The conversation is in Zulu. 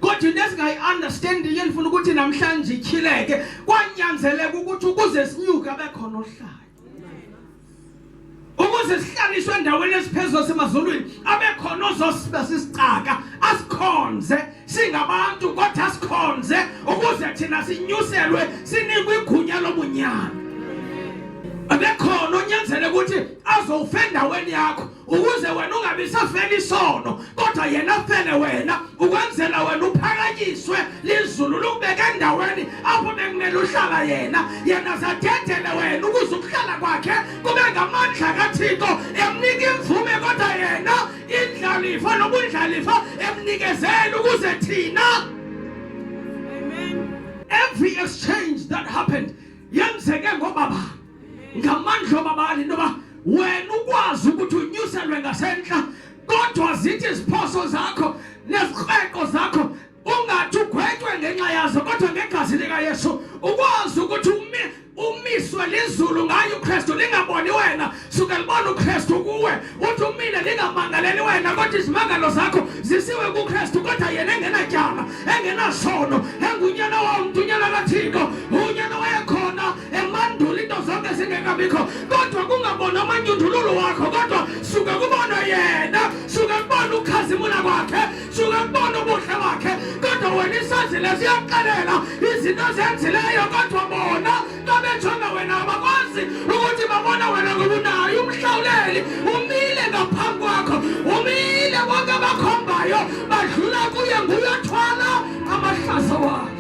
kodwa nesingayi-understand yini funa ukuthi namhlanje ikhileke kwanyanzeleka ukuthi ukuze sinyuke abekhona ohlayo ukuze sihlaliswe endaweni esiphezulu semazulwini abekhona ozosiba sisicaka asikhonze singabantu kodwa asikhonze ukuze thina sinyuselwe sinikwe igunya lobunyana abekhona onyanzele ukuthi azowufela endaweni yakho ukuze wena ungabi safela isono kodwa yena afele wena ukwenzela wena uphakanyiswe lizulu lubeke endaweni apho bekumele uhlala yena zadedele wena ukuze ukuhlala kwakhe kube ngamandla kaThixo emnika imvume kodwa yena indlalifa nobundlalifa emnikezela ukuze thina every exchange that happened yenzeke ngobaba ngamandla obabali noba wena ukwazi ukuthi unyuselwe ngasenhla kodwa zithi iziphoso zakho nezikreko zakho ungathi ugwetshwe ngenxa yazo kodwa ngegazi likaYesu ukwazi ukuthi umiswe lizulu ngayo uKristu lingaboni wena suke libona uKristu kuwe uthi umile lingamangaleli wena kodwa izimangalo zakho zisiwe kuKristu kodwa yena engenatyala engenasono engunyana womdunyana kaThixo unyana wayekhona emandulo into zonke zingekabikho kodwa kungabona amanyundululo wakho kodwa suke kubona yena suke kubona ukhazimula kwakhe suke kubona ubuhle bakhe kodwa wena isazi lesiyaxelela izinto zenzileyo kodwa bona babejonga wena abakwazi ukuthi babona wena ngoba unayo umhlawuleli umile ngaphambi kwakho umile bonke abakhombayo badlula kuye nguye othwala amahlazo wakho